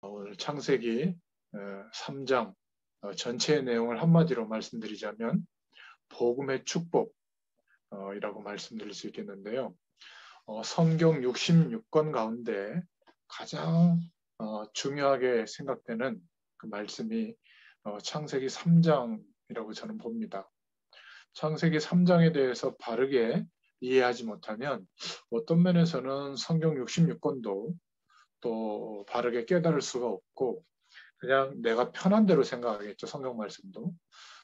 오늘 창세기 3장 전체의 내용을 한마디로 말씀드리자면 복음의 축복이라고 말씀드릴 수 있겠는데요. 성경 66권 가운데 가장 중요하게 생각되는 그 말씀이 창세기 3장이라고 저는 봅니다. 창세기 3장에 대해서 바르게 이해하지 못하면 어떤 면에서는 성경 66권도 또 바르게 깨달을 수가 없고 그냥 내가 편한 대로 생각하겠죠. 성경 말씀도.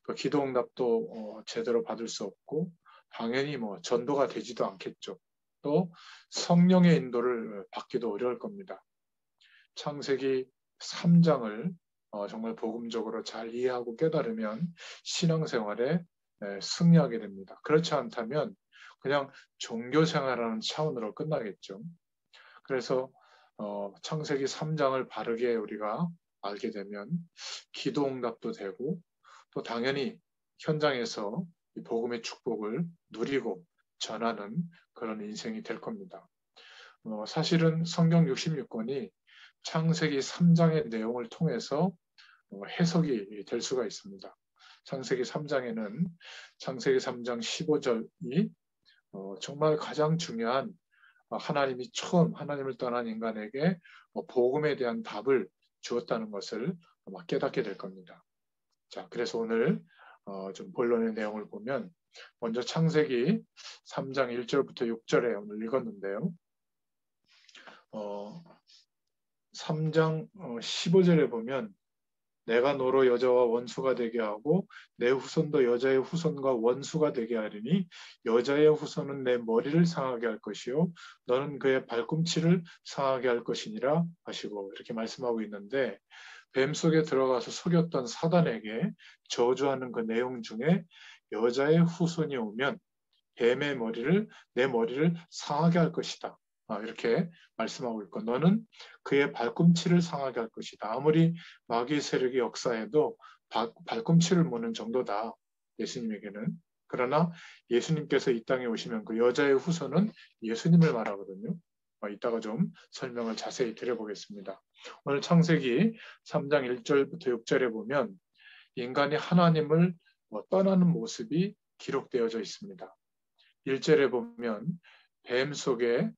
그 기도응답도 제대로 받을 수 없고 당연히 전도가 되지도 않겠죠. 또 성령의 인도를 받기도 어려울 겁니다. 창세기 3장을 정말 복음적으로 잘 이해하고 깨달으면 신앙생활에 승리하게 됩니다. 그렇지 않다면 그냥 종교생활하는 차원으로 끝나겠죠. 그래서 창세기 3장을 바르게 우리가 알게 되면 기도응답도 되고 또 당연히 현장에서 이 복음의 축복을 누리고 전하는 그런 인생이 될 겁니다. 사실은 성경 66권이 창세기 3장의 내용을 통해서 해석이 될 수가 있습니다. 창세기 3장에는 창세기 3장 15절이 정말 가장 중요한 하나님이 처음 하나님을 떠난 인간에게 복음에 대한 답을 주었다는 것을 아마 깨닫게 될 겁니다. 자, 그래서 오늘 좀 본론의 내용을 보면 먼저 창세기 3장 1절부터 6절에 오늘 읽었는데요. 3장 15절에 보면 내가 너로 여자와 원수가 되게 하고 내 후손도 여자의 후손과 원수가 되게 하리니 여자의 후손은 내 머리를 상하게 할 것이요 너는 그의 발꿈치를 상하게 할 것이니라 하시고 이렇게 말씀하고 있는데 뱀 속에 들어가서 속였던 사단에게 저주하는 그 내용 중에 여자의 후손이 오면 뱀의 머리를 내 머리를 상하게 할 것이다. 이렇게 말씀하고 있고 너는 그의 발꿈치를 상하게 할 것이다. 아무리 마귀 세력이 역사해도 발꿈치를 무는 정도다. 예수님에게는. 그러나 예수님께서 이 땅에 오시면 그 여자의 후손은 예수님을 말하거든요. 이따가 좀 설명을 자세히 드려보겠습니다. 오늘 창세기 3장 1절부터 6절에 보면 인간이 하나님을 떠나는 모습이 기록되어져 있습니다. 1절에 보면 뱀 속에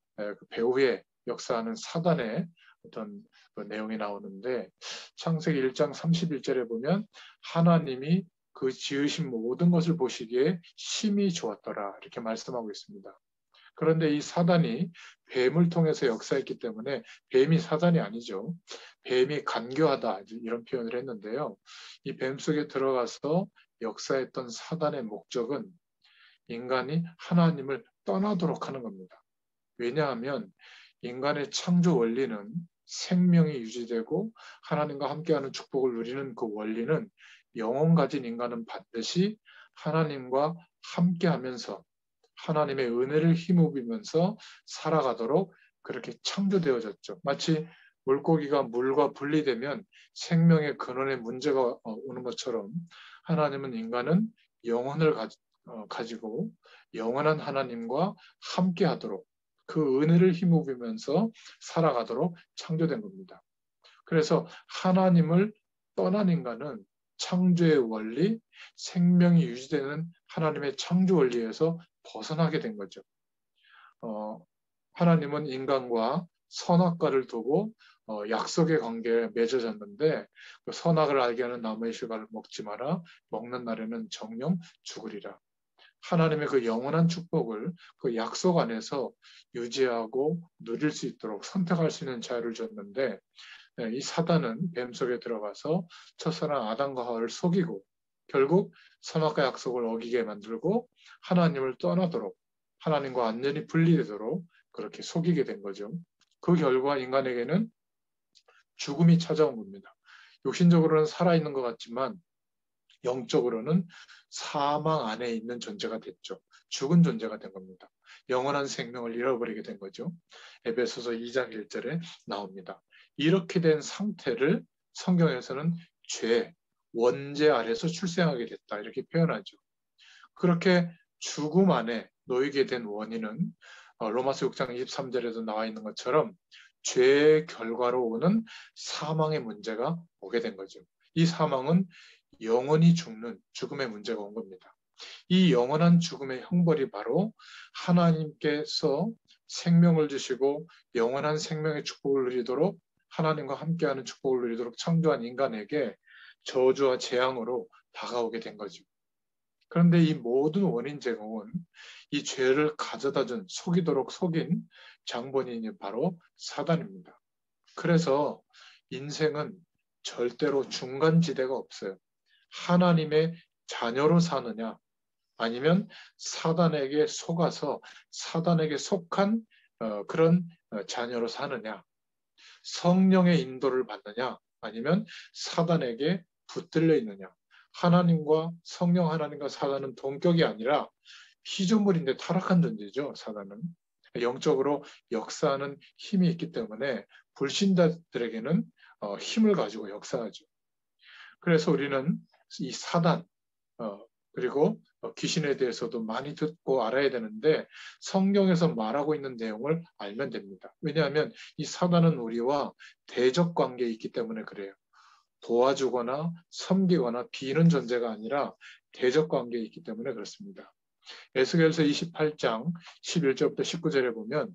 배후에 역사하는 사단의 어떤 그 내용이 나오는데 창세기 1장 31절에 보면 하나님이 그 지으신 모든 것을 보시기에 심히 좋았더라 이렇게 말씀하고 있습니다. 그런데 이 사단이 뱀을 통해서 역사했기 때문에 뱀이 사단이 아니죠. 뱀이 간교하다 이런 표현을 했는데요. 이 뱀 속에 들어가서 역사했던 사단의 목적은 인간이 하나님을 떠나도록 하는 겁니다. 왜냐하면 인간의 창조 원리는 생명이 유지되고 하나님과 함께하는 축복을 누리는 그 원리는 영혼 가진 인간은 반드시 하나님과 함께하면서 하나님의 은혜를 힘입으면서 살아가도록 그렇게 창조되어졌죠. 마치 물고기가 물과 분리되면 생명의 근원에 문제가 오는 것처럼 하나님은 인간은 영혼을 가지고 영원한 하나님과 함께하도록 그 은혜를 힘입으면서 살아가도록 창조된 겁니다. 그래서 하나님을 떠난 인간은 창조의 원리, 생명이 유지되는 하나님의 창조 원리에서 벗어나게 된 거죠. 하나님은 인간과 선악과를 두고 약속의 관계에 맺어졌는데 그 선악을 알게 하는 나무의 실과를 먹지 마라. 먹는 날에는 정령 죽으리라. 하나님의 그 영원한 축복을 그 약속 안에서 유지하고 누릴 수 있도록 선택할 수 있는 자유를 줬는데 이 사단은 뱀 속에 들어가서 첫사랑 아담과 하와를 속이고 결국 선악과 약속을 어기게 만들고 하나님을 떠나도록 하나님과 완전히 분리되도록 그렇게 속이게 된 거죠. 그 결과 인간에게는 죽음이 찾아온 겁니다. 육신적으로는 살아있는 것 같지만 영적으로는 사망 안에 있는 존재가 됐죠. 죽은 존재가 된 겁니다. 영원한 생명을 잃어버리게 된 거죠. 에베소서 2장 1절에 나옵니다. 이렇게 된 상태를 성경에서는 죄, 원죄 아래서 출생하게 됐다 이렇게 표현하죠. 그렇게 죽음 안에 놓이게 된 원인은 로마서 6장 23절에도 나와 있는 것처럼 죄의 결과로 오는 사망의 문제가 오게 된 거죠. 이 사망은 영원히 죽는 죽음의 문제가 온 겁니다. 이 영원한 죽음의 형벌이 바로 하나님께서 생명을 주시고 영원한 생명의 축복을 누리도록 하나님과 함께하는 축복을 누리도록 창조한 인간에게 저주와 재앙으로 다가오게 된 거죠. 그런데 이 모든 원인 제공은 이 죄를 가져다 준 속이도록 속인 장본인이 바로 사단입니다. 그래서 인생은 절대로 중간지대가 없어요. 하나님의 자녀로 사느냐 아니면 사단에게 속아서 사단에게 속한 그런 자녀로 사느냐, 성령의 인도를 받느냐 아니면 사단에게 붙들려 있느냐. 하나님과 성령 하나님과 사단은 동격이 아니라 피조물인데 타락한 존재죠. 사단은 영적으로 역사하는 힘이 있기 때문에 불신자들에게는 힘을 가지고 역사하죠. 그래서 우리는 이 사단 그리고 귀신에 대해서도 많이 듣고 알아야 되는데 성경에서 말하고 있는 내용을 알면 됩니다. 왜냐하면 이 사단은 우리와 대적 관계에 있기 때문에 그래요. 도와주거나 섬기거나 비는 존재가 아니라 대적 관계에 있기 때문에 그렇습니다. 에스겔서 28장 11절부터 19절에 보면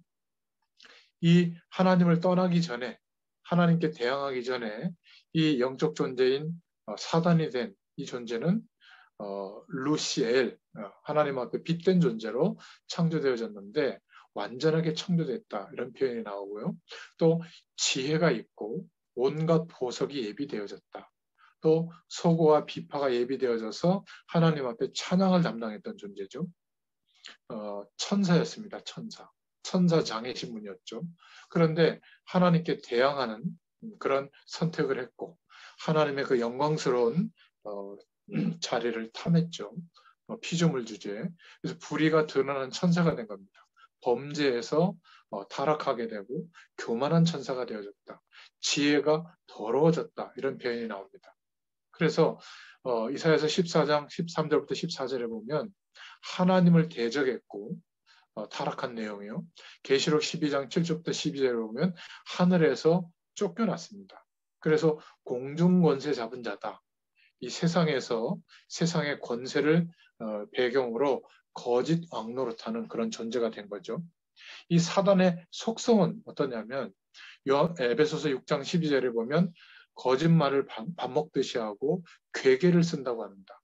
이 하나님을 떠나기 전에 하나님께 대항하기 전에 이 영적 존재인 사단이 된 이 존재는 루시엘, 하나님 앞에 빛된 존재로 창조되어졌는데 완전하게 창조됐다 이런 표현이 나오고요. 또 지혜가 있고 온갖 보석이 예비되어졌다. 또 소고와 비파가 예비되어져서 하나님 앞에 찬양을 담당했던 존재죠. 천사였습니다. 천사. 천사 장의 신분이었죠. 그런데 하나님께 대항하는 그런 선택을 했고 하나님의 그 영광스러운 자리를 탐했죠. 피조물 주제에. 그래서 불의가 드러나는 천사가 된 겁니다. 범죄에서 타락하게 되고 교만한 천사가 되어졌다. 지혜가 더러워졌다. 이런 표현이 나옵니다. 그래서 이사야서 14장 13절부터 14절에 보면 하나님을 대적했고 타락한 내용이요. 계시록 12장 7절부터 12절에 보면 하늘에서 쫓겨났습니다. 그래서 공중권세 잡은 자다. 이 세상에서 세상의 권세를 배경으로 거짓 왕노릇하는 그런 존재가 된 거죠. 이 사단의 속성은 어떠냐면 에베소서 6장 12절에 보면 거짓말을 밥 먹듯이 하고 괴계를 쓴다고 합니다.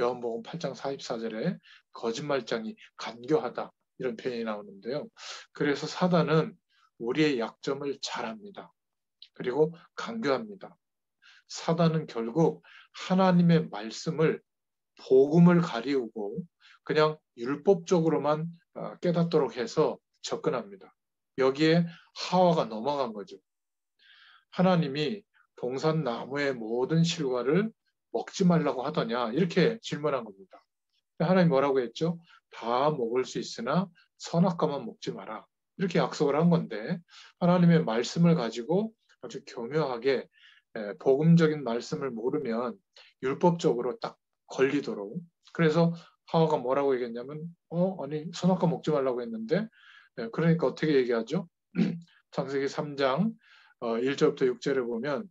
요한복음 8장 44절에 거짓말장이 간교하다 이런 표현이 나오는데요. 그래서 사단은 우리의 약점을 잘 압니다. 그리고 간교합니다. 사단은 결국 하나님의 말씀을 복음을 가리우고 그냥 율법적으로만 깨닫도록 해서 접근합니다. 여기에 하와가 넘어간 거죠. 하나님이 동산 나무의 모든 실과를 먹지 말라고 하더냐 이렇게 질문한 겁니다. 하나님 뭐라고 했죠? 다 먹을 수 있으나 선악과만 먹지 마라. 이렇게 약속을 한 건데 하나님의 말씀을 가지고 아주 교묘하게 복음적인 말씀을 모르면 율법적으로 딱 걸리도록. 그래서 하와가 뭐라고 얘기했냐면 아니 선악과 먹지 말라고 했는데 그러니까 어떻게 얘기하죠? 창세기 3장 1절부터 6절에 보면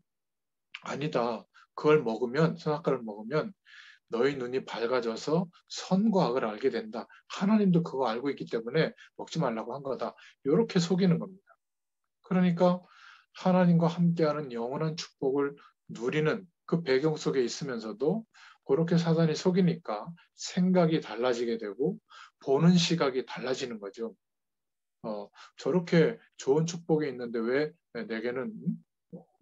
아니다. 그걸 먹으면 선악과를 먹으면 너희 눈이 밝아져서 선과 악을 알게 된다. 하나님도 그거 알고 있기 때문에 먹지 말라고 한 거다. 이렇게 속이는 겁니다. 그러니까 하나님과 함께하는 영원한 축복을 누리는 그 배경 속에 있으면서도 그렇게 사단이 속이니까 생각이 달라지게 되고 보는 시각이 달라지는 거죠. 저렇게 좋은 축복이 있는데 왜 내게는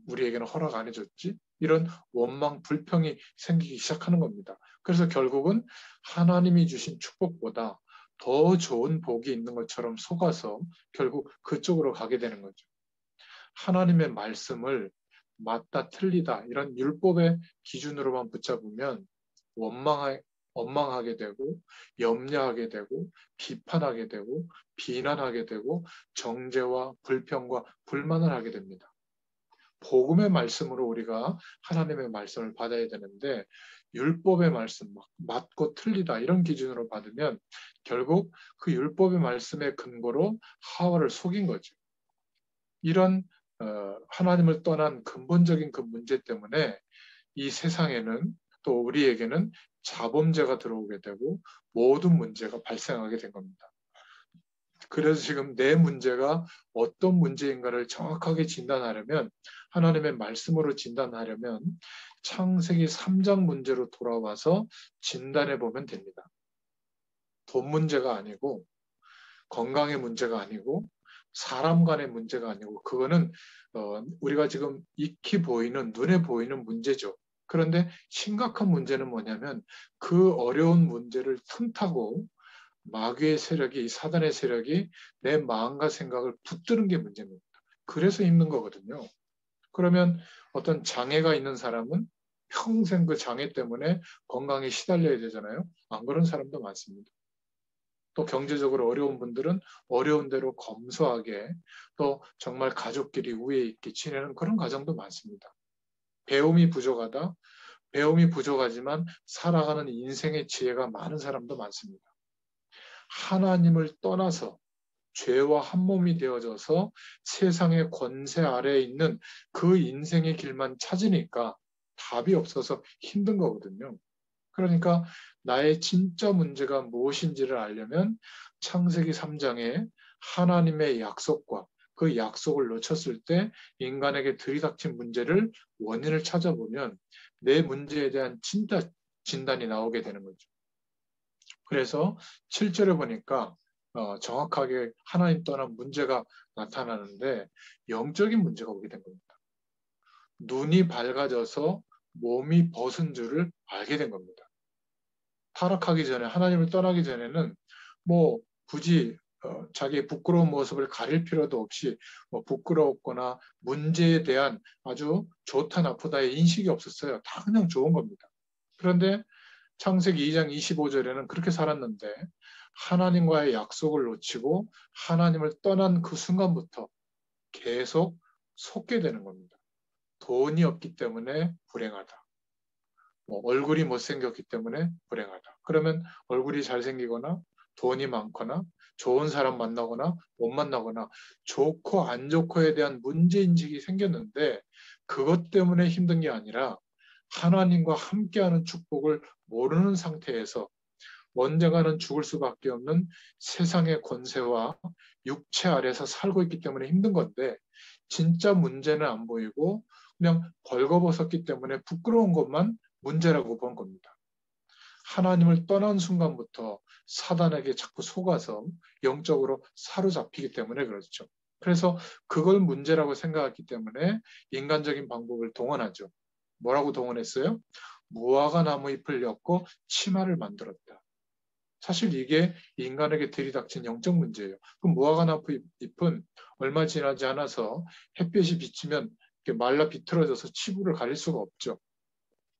우리에게는 허락 안 해줬지? 이런 원망, 불평이 생기기 시작하는 겁니다. 그래서 결국은 하나님이 주신 축복보다 더 좋은 복이 있는 것처럼 속아서 결국 그쪽으로 가게 되는 거죠. 하나님의 말씀을 맞다, 틀리다 이런 율법의 기준으로만 붙잡으면 원망하게 되고 염려하게 되고 비판하게 되고 비난하게 되고 정죄와 불평과 불만을 하게 됩니다. 복음의 말씀으로 우리가 하나님의 말씀을 받아야 되는데 율법의 말씀, 맞고 틀리다 이런 기준으로 받으면 결국 그 율법의 말씀의 근거로 하와를 속인 거죠. 이런 하나님을 떠난 근본적인 그 문제 때문에 이 세상에는 또 우리에게는 자범죄가 들어오게 되고 모든 문제가 발생하게 된 겁니다. 그래서 지금 내 문제가 어떤 문제인가를 정확하게 진단하려면 하나님의 말씀으로 진단하려면 창세기 3장 문제로 돌아와서 진단해 보면 됩니다. 돈 문제가 아니고 건강의 문제가 아니고 사람 간의 문제가 아니고 그거는 우리가 지금 익히 보이는 눈에 보이는 문제죠. 그런데 심각한 문제는 뭐냐면 그 어려운 문제를 틈타고 마귀의 세력이 사단의 세력이 내 마음과 생각을 붙드는 게 문제입니다. 그래서 힘든 거거든요. 그러면 어떤 장애가 있는 사람은 평생 그 장애 때문에 건강에 시달려야 되잖아요. 안 그런 사람도 많습니다. 또 경제적으로 어려운 분들은 어려운 대로 검소하게 또 정말 가족끼리 우애 있게 지내는 그런 가정도 많습니다. 배움이 부족하다. 배움이 부족하지만 살아가는 인생의 지혜가 많은 사람도 많습니다. 하나님을 떠나서 죄와 한 몸이 되어져서 세상의 권세 아래에 있는 그 인생의 길만 찾으니까 답이 없어서 힘든 거거든요. 그러니까 나의 진짜 문제가 무엇인지를 알려면 창세기 3장에 하나님의 약속과 그 약속을 놓쳤을 때 인간에게 들이닥친 문제를 원인을 찾아보면 내 문제에 대한 진단이 나오게 되는 거죠. 그래서 7절에 보니까 정확하게 하나님 떠난 문제가 나타나는데 영적인 문제가 오게 된 겁니다. 눈이 밝아져서 몸이 벗은 줄을 알게 된 겁니다. 타락하기 전에 하나님을 떠나기 전에는 뭐 굳이 자기의 부끄러운 모습을 가릴 필요도 없이 뭐 부끄러웠거나 문제에 대한 아주 좋다 나쁘다의 인식이 없었어요. 다 그냥 좋은 겁니다. 그런데 창세기 2장 25절에는 그렇게 살았는데 하나님과의 약속을 놓치고 하나님을 떠난 그 순간부터 계속 속게 되는 겁니다. 돈이 없기 때문에 불행하다. 뭐 얼굴이 못생겼기 때문에 불행하다. 그러면 얼굴이 잘생기거나 돈이 많거나 좋은 사람 만나거나 못 만나거나 좋고 안 좋고에 대한 문제인식이 생겼는데 그것 때문에 힘든 게 아니라 하나님과 함께하는 축복을 모르는 상태에서 언젠가는 죽을 수밖에 없는 세상의 권세와 육체 아래서 살고 있기 때문에 힘든 건데 진짜 문제는 안 보이고 그냥 벌거벗었기 때문에 부끄러운 것만 문제라고 본 겁니다. 하나님을 떠난 순간부터 사단에게 자꾸 속아서 영적으로 사로잡히기 때문에 그렇죠. 그래서 그걸 문제라고 생각했기 때문에 인간적인 방법을 동원하죠. 뭐라고 동원했어요? 무화과 나무 잎을 엮고 치마를 만들었다. 사실 이게 인간에게 들이닥친 영적 문제예요. 그럼 무화과 나무 잎은 얼마 지나지 않아서 햇볕이 비치면 말라 비틀어져서 치부를 가릴 수가 없죠.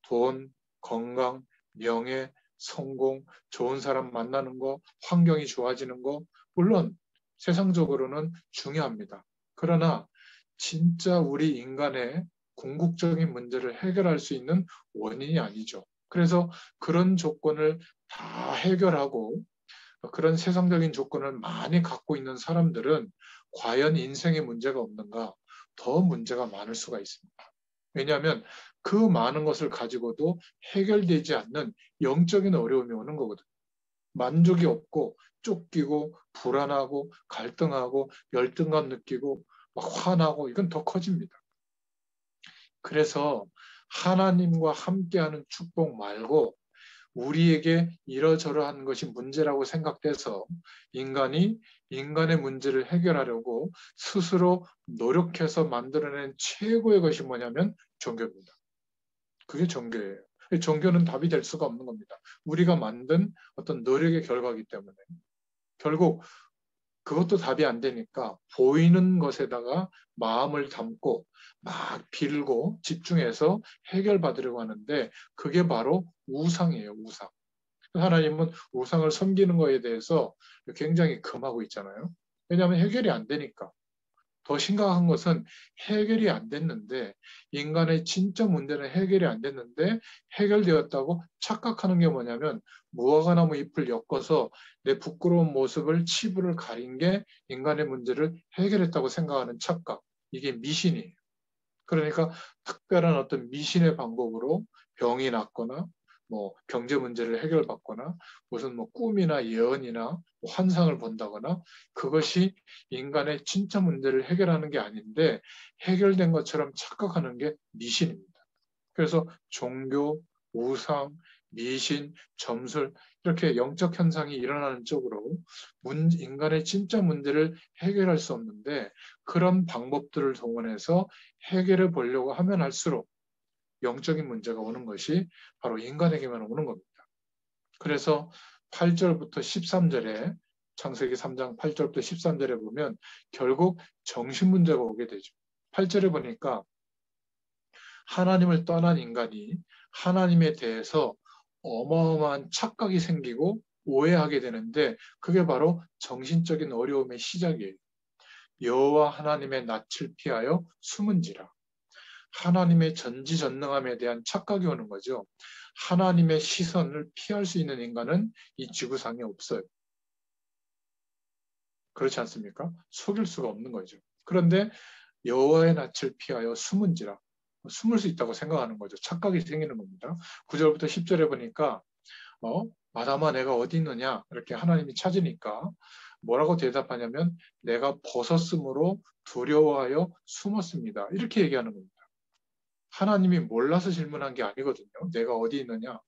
돈, 건강, 명예, 성공, 좋은 사람 만나는 거, 환경이 좋아지는 거, 물론 세상적으로는 중요합니다. 그러나 진짜 우리 인간의 궁극적인 문제를 해결할 수 있는 원인이 아니죠. 그래서 그런 조건을 다 해결하고 그런 세상적인 조건을 많이 갖고 있는 사람들은 과연 인생에 문제가 없는가? 더 문제가 많을 수가 있습니다. 왜냐하면 그 많은 것을 가지고도 해결되지 않는 영적인 어려움이 오는 거거든요. 만족이 없고 쫓기고 불안하고 갈등하고 열등감 느끼고 막 화나고 이건 더 커집니다. 그래서 하나님과 함께하는 축복 말고 우리에게 이러저러한 것이 문제라고 생각돼서 인간이 인간의 문제를 해결하려고 스스로 노력해서 만들어낸 최고의 것이 뭐냐면 종교입니다. 그게 종교예요. 종교는 답이 될 수가 없는 겁니다. 우리가 만든 어떤 노력의 결과이기 때문에 결국 그것도 답이 안 되니까 보이는 것에다가 마음을 담고 막 빌고 집중해서 해결받으려고 하는데 그게 바로 우상이에요, 우상. 하나님은 우상을 섬기는 거에 대해서 굉장히 금하고 있잖아요. 왜냐하면 해결이 안 되니까. 더 심각한 것은 해결이 안 됐는데 인간의 진짜 문제는 해결이 안 됐는데 해결되었다고 착각하는 게 뭐냐면 무화과나무 잎을 엮어서 내 부끄러운 모습을 치부를 가린 게 인간의 문제를 해결했다고 생각하는 착각. 이게 미신이에요. 그러니까 특별한 어떤 미신의 방법으로 병이 낫거나 뭐 경제 문제를 해결받거나 무슨 뭐 꿈이나 예언이나 뭐 환상을 본다거나 그것이 인간의 진짜 문제를 해결하는 게 아닌데 해결된 것처럼 착각하는 게 미신입니다. 그래서 종교, 우상, 미신, 점술 이렇게 영적 현상이 일어나는 쪽으로 인간의 진짜 문제를 해결할 수 없는데 그런 방법들을 동원해서 해결해 보려고 하면 할수록 영적인 문제가 오는 것이 바로 인간에게만 오는 겁니다. 그래서 8절부터 13절에 창세기 3장 8절부터 13절에 보면 결국 정신 문제가 오게 되죠. 8절에 보니까 하나님을 떠난 인간이 하나님에 대해서 어마어마한 착각이 생기고 오해하게 되는데 그게 바로 정신적인 어려움의 시작이에요. 여호와 하나님의 낯을 피하여 숨은지라. 하나님의 전지전능함에 대한 착각이 오는 거죠. 하나님의 시선을 피할 수 있는 인간은 이 지구상에 없어요. 그렇지 않습니까? 속일 수가 없는 거죠. 그런데 여호와의 낯을 피하여 숨은지라. 숨을 수 있다고 생각하는 거죠. 착각이 생기는 겁니다. 9절부터 10절에 보니까 마다마 내가 어디 있느냐 이렇게 하나님이 찾으니까 뭐라고 대답하냐면 내가 벗었으므로 두려워하여 숨었습니다. 이렇게 얘기하는 겁니다. 하나님이 몰라서 질문한 게 아니거든요. 내가 어디 있느냐.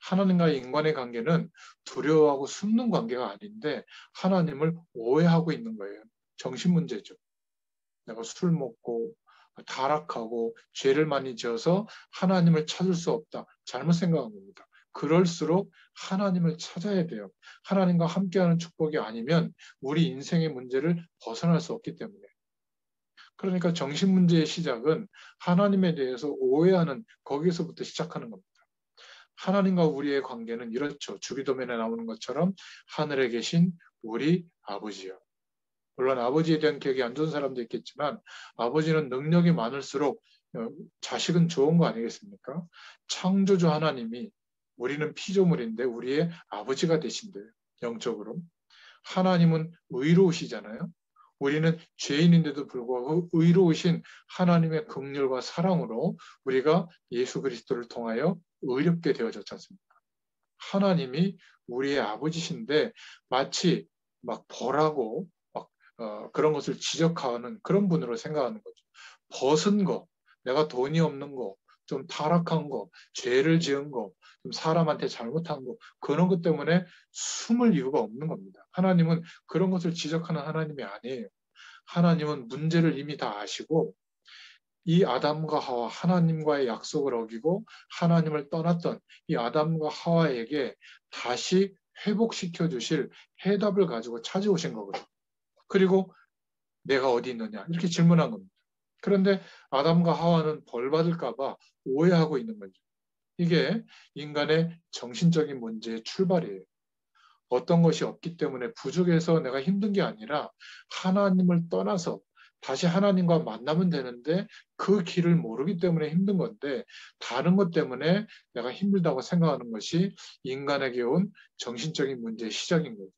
하나님과의 인간의 관계는 두려워하고 숨는 관계가 아닌데 하나님을 오해하고 있는 거예요. 정신 문제죠. 내가 술 먹고 타락하고 죄를 많이 지어서 하나님을 찾을 수 없다. 잘못 생각한 겁니다. 그럴수록 하나님을 찾아야 돼요. 하나님과 함께하는 축복이 아니면 우리 인생의 문제를 벗어날 수 없기 때문에. 그러니까 정신 문제의 시작은 하나님에 대해서 오해하는 거기서부터 시작하는 겁니다. 하나님과 우리의 관계는 이렇죠. 주기도면에 나오는 것처럼 하늘에 계신 우리 아버지요. 물론 아버지에 대한 기억이 안 좋은 사람도 있겠지만 아버지는 능력이 많을수록 자식은 좋은 거 아니겠습니까? 창조주 하나님이 우리는 피조물인데 우리의 아버지가 되신대요. 영적으로. 하나님은 의로우시잖아요. 우리는 죄인인데도 불구하고 의로우신 하나님의 긍휼과 사랑으로 우리가 예수 그리스도를 통하여 의롭게 되어졌지 않습니까? 하나님이 우리의 아버지신데 마치 막 벌하고 막 그런 것을 지적하는 그런 분으로 생각하는 거죠. 벗은 거, 내가 돈이 없는 거, 좀 타락한 거, 죄를 지은 거, 좀 사람한테 잘못한 거, 그런 것 때문에 숨을 이유가 없는 겁니다. 하나님은 그런 것을 지적하는 하나님이 아니에요. 하나님은 문제를 이미 다 아시고 이 아담과 하와 하나님과의 약속을 어기고 하나님을 떠났던 이 아담과 하와에게 다시 회복시켜 주실 해답을 가지고 찾아오신 거거든요. 그리고 내가 어디 있느냐 이렇게 질문한 겁니다. 그런데 아담과 하와는 벌 받을까 봐 오해하고 있는 거죠. 이게 인간의 정신적인 문제의 출발이에요. 어떤 것이 없기 때문에 부족해서 내가 힘든 게 아니라 하나님을 떠나서 다시 하나님과 만나면 되는데 그 길을 모르기 때문에 힘든 건데 다른 것 때문에 내가 힘들다고 생각하는 것이 인간에게 온 정신적인 문제의 시작인 거죠.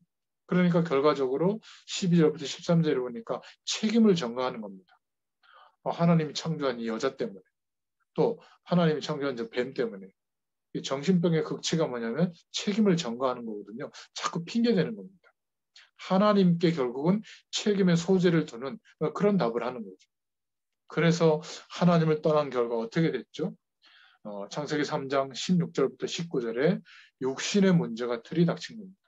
그러니까 결과적으로 12절부터 13절에 보니까 책임을 전가하는 겁니다. 하나님이 창조한 이 여자 때문에 또 하나님이 창조한 저 뱀 때문에 이 정신병의 극치가 뭐냐면 책임을 전가하는 거거든요. 자꾸 핑계대는 겁니다. 하나님께 결국은 책임의 소재를 두는 그런 답을 하는 거죠. 그래서 하나님을 떠난 결과 어떻게 됐죠? 창세기 3장 16절부터 19절에 육신의 문제가 들이닥친 겁니다.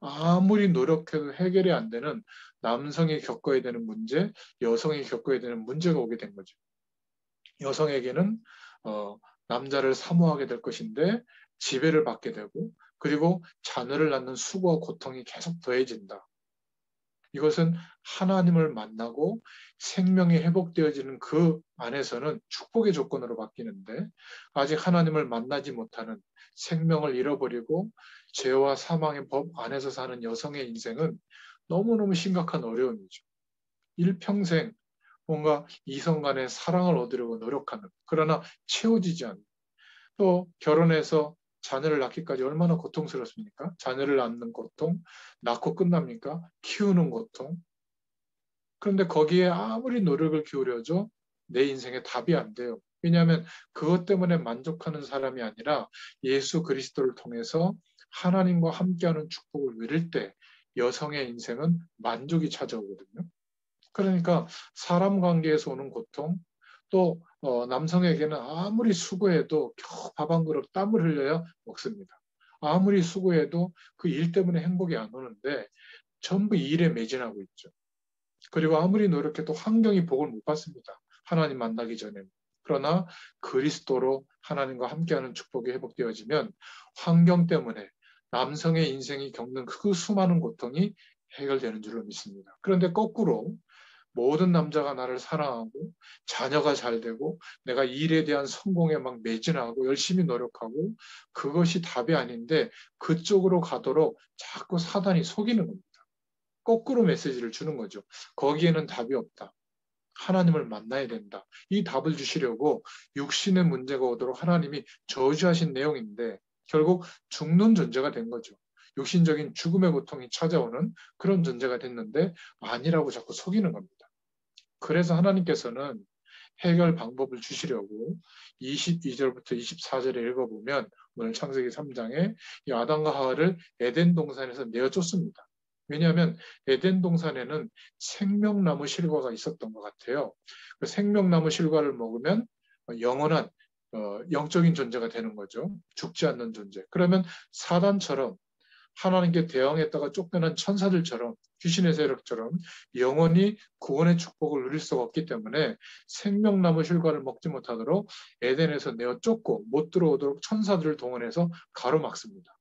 아무리 노력해도 해결이 안 되는 남성이 겪어야 되는 문제, 여성이 겪어야 되는 문제가 오게 된 거죠. 여성에게는 남자를 사모하게 될 것인데 지배를 받게 되고 그리고 자녀를 낳는 수고와 고통이 계속 더해진다. 이것은 하나님을 만나고 생명이 회복되어지는 그 안에서는 축복의 조건으로 바뀌는데 아직 하나님을 만나지 못하는 생명을 잃어버리고 죄와 사망의 법 안에서 사는 여성의 인생은 너무너무 심각한 어려움이죠. 일평생 뭔가 이성 간의 사랑을 얻으려고 노력하는 그러나 채워지지 않는 또 결혼해서 자녀를 낳기까지 얼마나 고통스럽습니까? 자녀를 낳는 고통, 낳고 끝납니까? 키우는 고통. 그런데 거기에 아무리 노력을 기울여도 내 인생에 답이 안 돼요. 왜냐하면 그것 때문에 만족하는 사람이 아니라 예수 그리스도를 통해서 하나님과 함께하는 축복을 누릴 때 여성의 인생은 만족이 찾아오거든요. 그러니까 사람 관계에서 오는 고통, 또 남성에게는 아무리 수고해도 겨우 밥 한 그릇 땀을 흘려야 먹습니다. 아무리 수고해도 그 일 때문에 행복이 안 오는데 전부 일에 매진하고 있죠. 그리고 아무리 노력해도 환경이 복을 못 받습니다. 하나님 만나기 전에는. 그러나 그리스도로 하나님과 함께하는 축복이 회복되어지면 환경 때문에 남성의 인생이 겪는 그 수많은 고통이 해결되는 줄로 믿습니다. 그런데 거꾸로 모든 남자가 나를 사랑하고 자녀가 잘 되고 내가 일에 대한 성공에 막 매진하고 열심히 노력하고 그것이 답이 아닌데 그쪽으로 가도록 자꾸 사단이 속이는 겁니다. 거꾸로 메시지를 주는 거죠. 거기에는 답이 없다. 하나님을 만나야 된다. 이 답을 주시려고 육신의 문제가 오도록 하나님이 저주하신 내용인데 결국 죽는 존재가 된 거죠. 육신적인 죽음의 고통이 찾아오는 그런 존재가 됐는데 아니라고 자꾸 속이는 겁니다. 그래서 하나님께서는 해결 방법을 주시려고 22절부터 24절에 읽어보면 오늘 창세기 3장에 이 아담과 하와를 에덴 동산에서 내어쫓습니다. 왜냐하면 에덴 동산에는 생명나무 실과가 있었던 것 같아요. 그 생명나무 실과를 먹으면 영원한 영적인 존재가 되는 거죠. 죽지 않는 존재. 그러면 사단처럼 하나님께 대항했다가 쫓겨난 천사들처럼 귀신의 세력처럼 영원히 구원의 축복을 누릴 수가 없기 때문에 생명나무 실과를 먹지 못하도록 에덴에서 내어 쫓고 못 들어오도록 천사들을 동원해서 가로막습니다.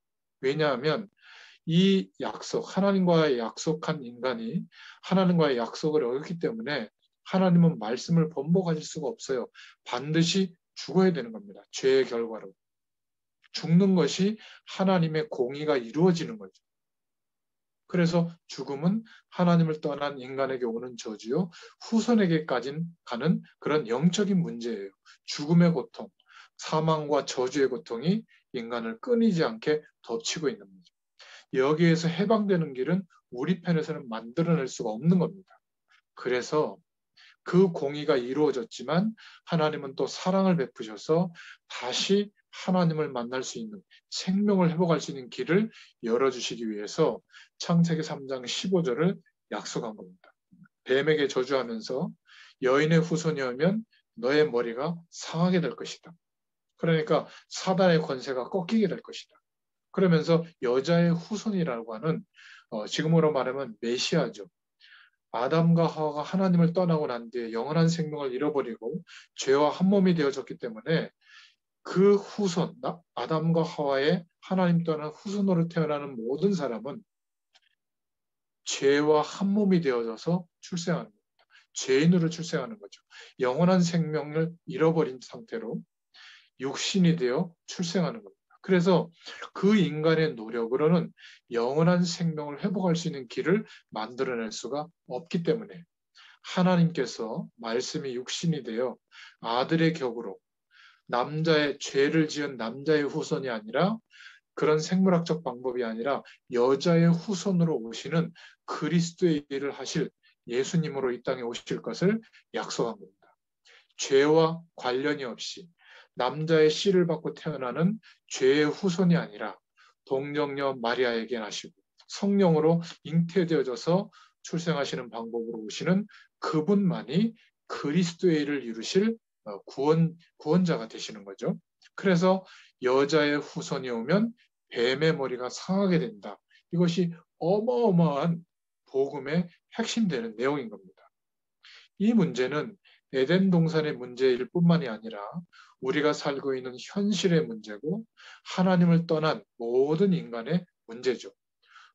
왜냐하면 이 약속, 하나님과의 약속한 인간이 하나님과의 약속을 어겼기 때문에 하나님은 말씀을 번복하실 수가 없어요. 반드시 죽어야 되는 겁니다. 죄의 결과로. 죽는 것이 하나님의 공의가 이루어지는 거죠. 그래서 죽음은 하나님을 떠난 인간에게 오는 저주요, 후손에게까지 가는 그런 영적인 문제예요. 죽음의 고통, 사망과 저주의 고통이 인간을 끊이지 않게 덮치고 있는 거죠. 여기에서 해방되는 길은 우리 편에서는 만들어낼 수가 없는 겁니다. 그래서 그 공의가 이루어졌지만 하나님은 또 사랑을 베푸셔서 다시 하나님을 만날 수 있는 생명을 회복할 수 있는 길을 열어주시기 위해서 창세기 3장 15절을 약속한 겁니다. 뱀에게 저주하면서 여인의 후손이 오면 너의 머리가 상하게 될 것이다. 그러니까 사단의 권세가 꺾이게 될 것이다. 그러면서 여자의 후손이라고 하는 지금으로 말하면 메시아죠. 아담과 하와가 하나님을 떠나고 난 뒤에 영원한 생명을 잃어버리고 죄와 한 몸이 되어졌기 때문에 그 후손, 아담과 하와의 하나님 떠난 후손으로 태어나는 모든 사람은 죄와 한 몸이 되어져서 출생하는 겁니다. 죄인으로 출생하는 거죠. 영원한 생명을 잃어버린 상태로 육신이 되어 출생하는 겁니다. 그래서 그 인간의 노력으로는 영원한 생명을 회복할 수 있는 길을 만들어낼 수가 없기 때문에 하나님께서 말씀이 육신이 되어 아들의 격으로 남자의 죄를 지은 남자의 후손이 아니라 그런 생물학적 방법이 아니라 여자의 후손으로 오시는 그리스도의 일을 하실 예수님으로 이 땅에 오실 것을 약속한 겁니다. 죄와 관련이 없이 남자의 씨를 받고 태어나는 죄의 후손이 아니라 동정녀 마리아에게 나시고 성령으로 잉태되어져서 출생하시는 방법으로 오시는 그분만이 그리스도의 일을 이루실 구원자가 되시는 거죠. 그래서 여자의 후손이 오면 뱀의 머리가 상하게 된다. 이것이 어마어마한 복음의 핵심되는 내용인 겁니다. 이 문제는 에덴 동산의 문제일 뿐만이 아니라 우리가 살고 있는 현실의 문제고 하나님을 떠난 모든 인간의 문제죠.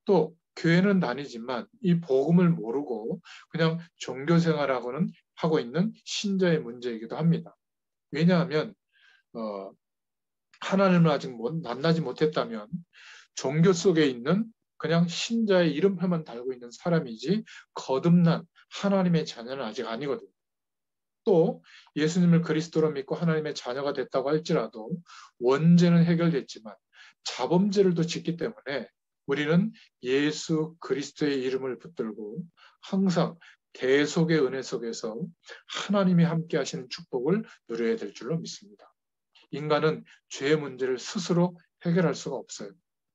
또 교회는 다니지만 이 복음을 모르고 그냥 종교 생활하고는 하고 있는 신자의 문제이기도 합니다. 왜냐하면 하나님을 아직 만나지 못했다면 종교 속에 있는 그냥 신자의 이름표만 달고 있는 사람이지 거듭난 하나님의 자녀는 아직 아니거든요. 또 예수님을 그리스도로 믿고 하나님의 자녀가 됐다고 할지라도 원죄는 해결됐지만 자범죄를 또 짓기 때문에 우리는 예수 그리스도의 이름을 붙들고 항상 대속의 은혜 속에서 하나님이 함께 하시는 축복을 누려야 될 줄로 믿습니다. 인간은 죄의 문제를 스스로 해결할 수가 없어요.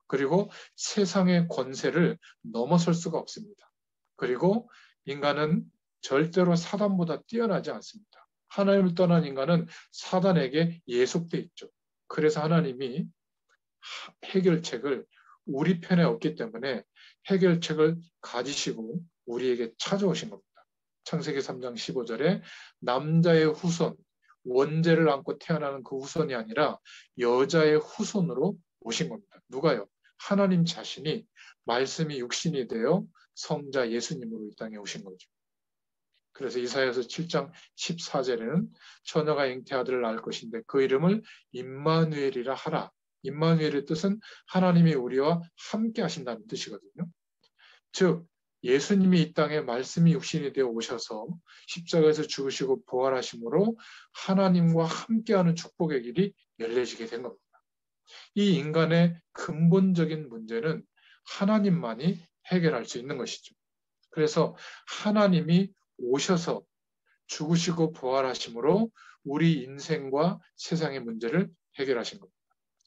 그리고 세상의 권세를 넘어설 수가 없습니다. 그리고 인간은 절대로 사단보다 뛰어나지 않습니다. 하나님을 떠난 인간은 사단에게 예속돼 있죠. 그래서 하나님이 해결책을 우리 편에 없기 때문에 해결책을 가지시고 우리에게 찾아오신 겁니다. 창세기 3장 15절에 남자의 후손, 원죄를 안고 태어나는 그 후손이 아니라 여자의 후손으로 오신 겁니다. 누가요? 하나님 자신이 말씀이 육신이 되어 성자 예수님으로 이 땅에 오신 거죠. 그래서 이사야서 7장 14절에는 처녀가 잉태 아들을 낳을 것인데 그 이름을 임마누엘이라 하라. 임마누엘의 뜻은 하나님이 우리와 함께 하신다는 뜻이거든요. 즉 예수님이 이 땅에 말씀이 육신이 되어 오셔서 십자가에서 죽으시고 부활하심으로 하나님과 함께하는 축복의 길이 열려지게 된 겁니다. 이 인간의 근본적인 문제는 하나님만이 해결할 수 있는 것이죠. 그래서 하나님이 오셔서 죽으시고 부활하심으로 우리 인생과 세상의 문제를 해결하신 겁니다.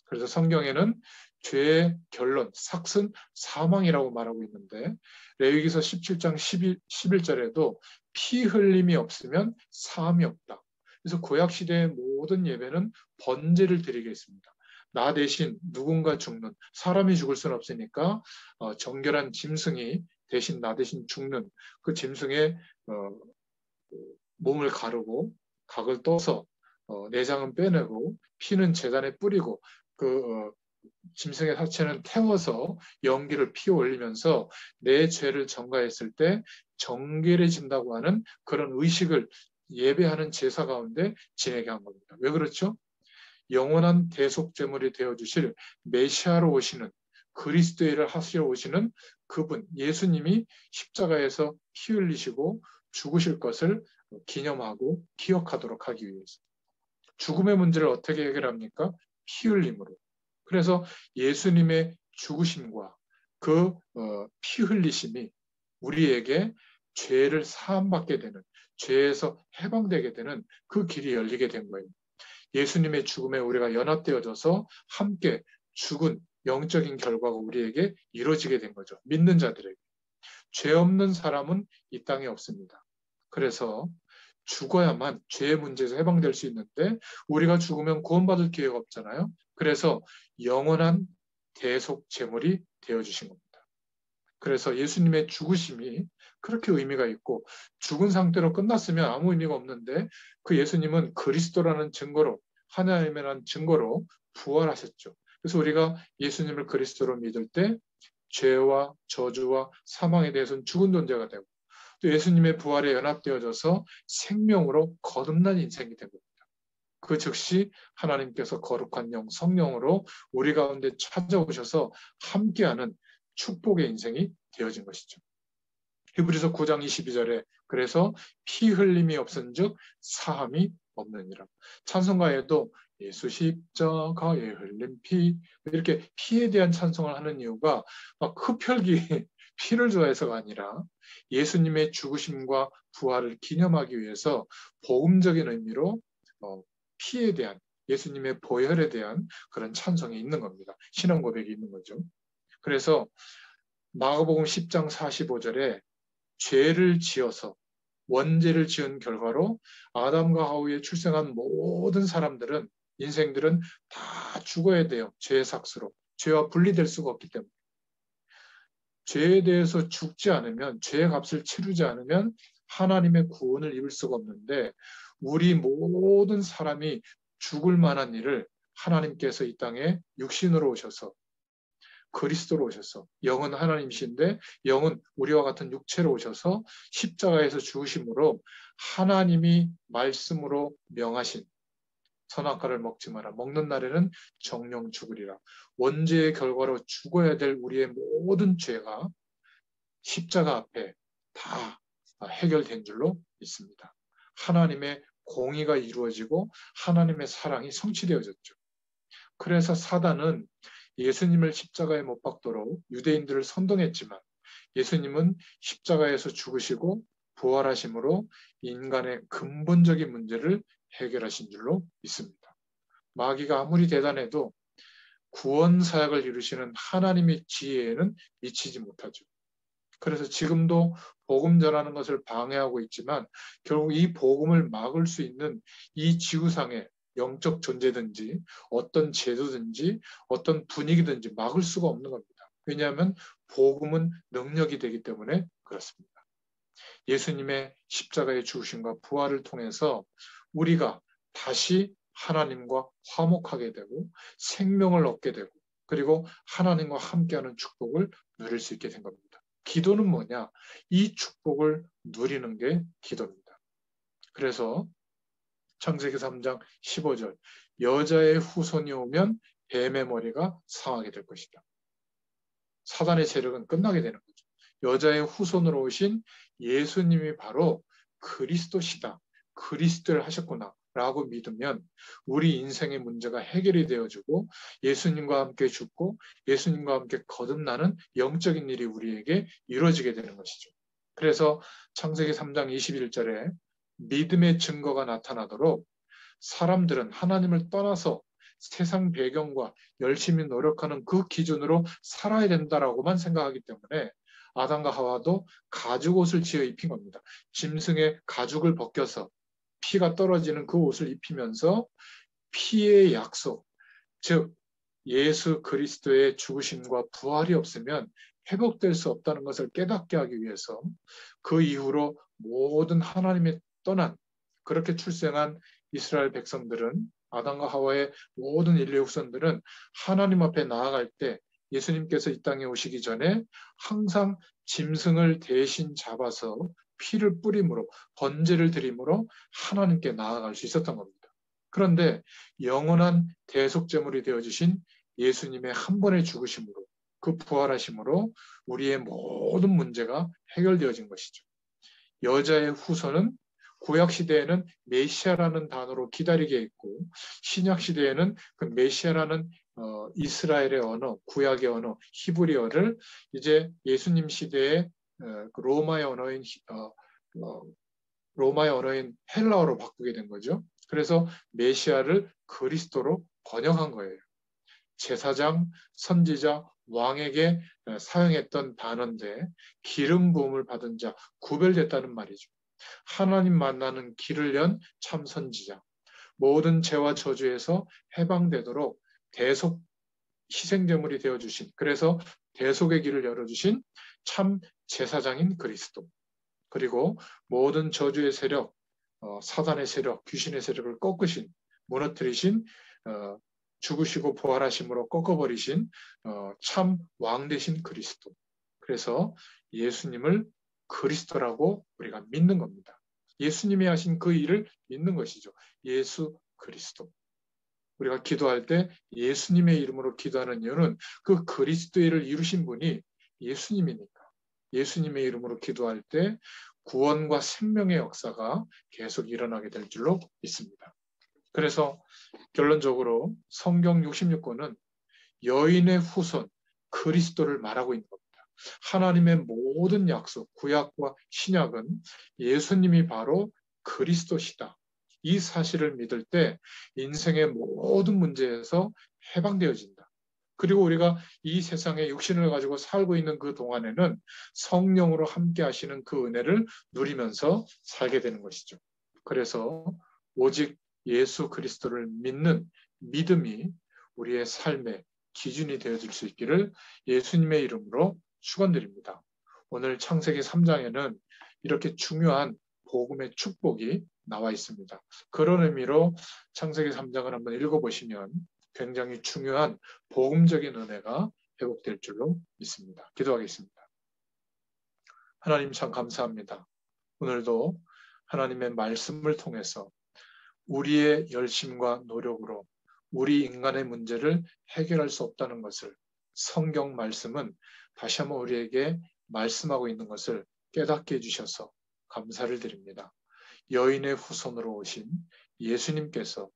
그래서 성경에는 죄의 결론, 삭은 사망이라고 말하고 있는데 레위기서 17장 11절에도 피 흘림이 없으면 사함이 없다. 그래서 구약시대의 모든 예배는 번제를 드리겠습니다. 나 대신 누군가 죽는, 사람이 죽을 수는 없으니까 정결한 짐승이 대신 나 대신 죽는 그 짐승의 몸을 가르고 각을 떠서 내장은 빼내고 피는 제단에 뿌리고 그 짐승의 사체는 태워서 연기를 피워 올리면서 내 죄를 전가했을 때 정결해진다고 하는 그런 의식을 예배하는 제사 가운데 지내게 한 겁니다. 왜 그렇죠? 영원한 대속제물이 되어주실 메시아로 오시는 그리스도의 일을 하시러 오시는 그분 예수님이 십자가에서 피 흘리시고 죽으실 것을 기념하고 기억하도록 하기 위해서. 죽음의 문제를 어떻게 해결합니까? 피 흘림으로. 그래서 예수님의 죽으심과 그 피 흘리심이 우리에게 죄를 사함받게 되는, 죄에서 해방되게 되는 그 길이 열리게 된 거예요. 예수님의 죽음에 우리가 연합되어져서 함께 죽은 영적인 결과가 우리에게 이루어지게 된 거죠. 믿는 자들에게. 죄 없는 사람은 이 땅에 없습니다. 그래서 죽어야만 죄의 문제에서 해방될 수 있는데 우리가 죽으면 구원받을 기회가 없잖아요. 그래서 영원한 대속 제물이 되어주신 겁니다. 그래서 예수님의 죽으심이 그렇게 의미가 있고 죽은 상태로 끝났으면 아무 의미가 없는데 그 예수님은 그리스도라는 증거로 하나님이라는 증거로 부활하셨죠. 그래서 우리가 예수님을 그리스도로 믿을 때 죄와 저주와 사망에 대해서는 죽은 존재가 되고 또 예수님의 부활에 연합되어져서 생명으로 거듭난 인생이 된 겁니다. 그 즉시 하나님께서 거룩한 영, 성령으로 우리 가운데 찾아오셔서 함께하는 축복의 인생이 되어진 것이죠. 히브리서 9장 22절에 그래서 피 흘림이 없은즉 사함이 없느니라. 찬송가에도 예수 십자가에 흘린 피 이렇게 피에 대한 찬송을 하는 이유가 막 흡혈귀 피를 좋아해서가 아니라 예수님의 죽으심과 부활을 기념하기 위해서 복음적인 의미로 피에 대한 예수님의 보혈에 대한 그런 찬송이 있는 겁니다. 신앙 고백이 있는 거죠. 그래서 마가복음 10장 45절에 죄를 지어서 원죄를 지은 결과로 아담과 하우에 출생한 모든 사람들은 인생들은 다 죽어야 돼요. 죄의 삭스로. 죄와 분리될 수가 없기 때문에. 죄에 대해서 죽지 않으면 죄의 값을 치르지 않으면 하나님의 구원을 입을 수가 없는데 우리 모든 사람이 죽을 만한 일을 하나님께서 이 땅에 육신으로 오셔서 그리스도로 오셔서 영은 하나님이신데 영은 우리와 같은 육체로 오셔서 십자가에서 죽으심으로 하나님이 말씀으로 명하신 선악과를 먹지 마라. 먹는 날에는 정령 죽으리라. 원죄의 결과로 죽어야 될 우리의 모든 죄가 십자가 앞에 다 해결된 줄로 믿습니다. 하나님의 공의가 이루어지고 하나님의 사랑이 성취되어졌죠. 그래서 사단은 예수님을 십자가에 못 박도록 유대인들을 선동했지만 예수님은 십자가에서 죽으시고 부활하심으로 인간의 근본적인 문제를 해결하신 줄로 믿습니다. 마귀가 아무리 대단해도 구원 사역을 이루시는 하나님의 지혜에는 미치지 못하죠. 그래서 지금도 복음 전하는 것을 방해하고 있지만 결국 이 복음을 막을 수 있는 이 지구상의 영적 존재든지 어떤 제도든지 어떤 분위기든지 막을 수가 없는 겁니다. 왜냐하면 복음은 능력이 되기 때문에 그렇습니다. 예수님의 십자가의 죽으심과 부활을 통해서 우리가 다시 하나님과 화목하게 되고 생명을 얻게 되고 그리고 하나님과 함께하는 축복을 누릴 수 있게 된 겁니다. 기도는 뭐냐? 이 축복을 누리는 게 기도입니다. 그래서 창세기 3장 15절 여자의 후손이 오면 뱀의 머리가 상하게 될 것이다. 사단의 세력은 끝나게 되는 거죠. 여자의 후손으로 오신 예수님이 바로 그리스도시다. 그리스도를 하셨구나 라고 믿으면 우리 인생의 문제가 해결이 되어지고 예수님과 함께 죽고 예수님과 함께 거듭나는 영적인 일이 우리에게 이루어지게 되는 것이죠. 그래서 창세기 3장 21절에 믿음의 증거가 나타나도록 사람들은 하나님을 떠나서 세상 배경과 열심히 노력하는 그 기준으로 살아야 된다라고만 생각하기 때문에 아담과 하와도 가죽 옷을 지어 입힌 겁니다. 짐승의 가죽을 벗겨서 피가 떨어지는 그 옷을 입히면서 피의 약속, 즉 예수 그리스도의 죽으심과 부활이 없으면 회복될 수 없다는 것을 깨닫게 하기 위해서 그 이후로 모든 하나님의 떠난 그렇게 출생한 이스라엘 백성들은 아담과 하와의 모든 인류의 후손들은 하나님 앞에 나아갈 때 예수님께서 이 땅에 오시기 전에 항상 짐승을 대신 잡아서 피를 뿌림으로 번제를 드림으로 하나님께 나아갈 수 있었던 겁니다. 그런데 영원한 대속제물이 되어주신 예수님의 한 번의 죽으심으로 그 부활하심으로 우리의 모든 문제가 해결되어진 것이죠. 여자의 후손은 구약 시대에는 메시아라는 단어로 기다리게 했고 신약 시대에는 그 메시아라는 이스라엘의 언어, 구약의 언어, 히브리어를 이제 예수님 시대의 그 로마의 언어인 헬라어로 바꾸게 된 거죠. 그래서 메시아를 그리스도로 번역한 거예요. 제사장, 선지자, 왕에게 사용했던 단어인데 기름 부음을 받은 자, 구별됐다는 말이죠. 하나님 만나는 길을 연 참 선지자, 모든 죄와 저주에서 해방되도록 대속 희생제물이 되어주신, 그래서 대속의 길을 열어주신 참 제사장인 그리스도, 그리고 모든 저주의 세력, 사단의 세력, 귀신의 세력을 꺾으신, 무너뜨리신 죽으시고 부활하심으로 꺾어버리신 참 왕 되신 그리스도. 그래서 예수님을 그리스도라고 우리가 믿는 겁니다. 예수님이 하신 그 일을 믿는 것이죠. 예수 그리스도. 우리가 기도할 때 예수님의 이름으로 기도하는 이유는 그 그리스도의 일을 이루신 분이 예수님이니까. 예수님의 이름으로 기도할 때 구원과 생명의 역사가 계속 일어나게 될 줄로 믿습니다. 그래서 결론적으로 성경 66권은 여인의 후손 그리스도를 말하고 있는 겁니다. 하나님의 모든 약속, 구약과 신약은 예수님이 바로 그리스도시다. 이 사실을 믿을 때 인생의 모든 문제에서 해방되어진다. 그리고 우리가 이 세상에 육신을 가지고 살고 있는 그 동안에는 성령으로 함께 하시는 그 은혜를 누리면서 살게 되는 것이죠. 그래서 오직 예수 그리스도를 믿는 믿음이 우리의 삶의 기준이 되어질 수 있기를 예수님의 이름으로 축원드립니다. 오늘 창세기 3장에는 이렇게 중요한 복음의 축복이 나와 있습니다. 그런 의미로 창세기 3장을 한번 읽어보시면 굉장히 중요한 복음적인 은혜가 회복될 줄로 믿습니다. 기도하겠습니다. 하나님 참 감사합니다. 오늘도 하나님의 말씀을 통해서 우리의 열심과 노력으로 우리 인간의 문제를 해결할 수 없다는 것을 성경 말씀은 다시 한번 우리에게 말씀하고 있는 것을 깨닫게 해주셔서 감사를 드립니다. 여인의 후손으로 오신 예수님께서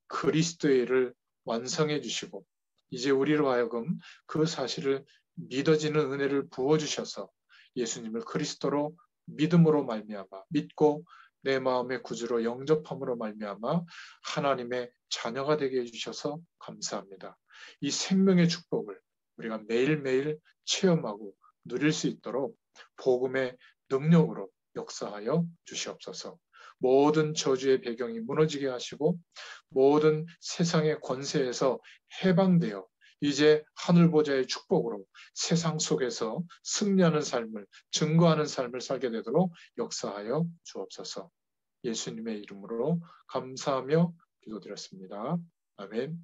그리스도의 일을 완성해 주시고 이제 우리로 하여금 그 사실을 믿어지는 은혜를 부어주셔서 예수님을 그리스도로 믿음으로 말미암아 믿고 내 마음의 구주로 영접함으로 말미암아 하나님의 자녀가 되게 해주셔서 감사합니다. 이 생명의 축복을 우리가 매일매일 체험하고 누릴 수 있도록 복음의 능력으로 역사하여 주시옵소서. 모든 저주의 배경이 무너지게 하시고 모든 세상의 권세에서 해방되어 이제 하늘보좌의 축복으로 세상 속에서 승리하는 삶을 증거하는 삶을 살게 되도록 역사하여 주옵소서. 예수님의 이름으로 감사하며 기도드렸습니다. 아멘.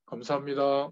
감사합니다.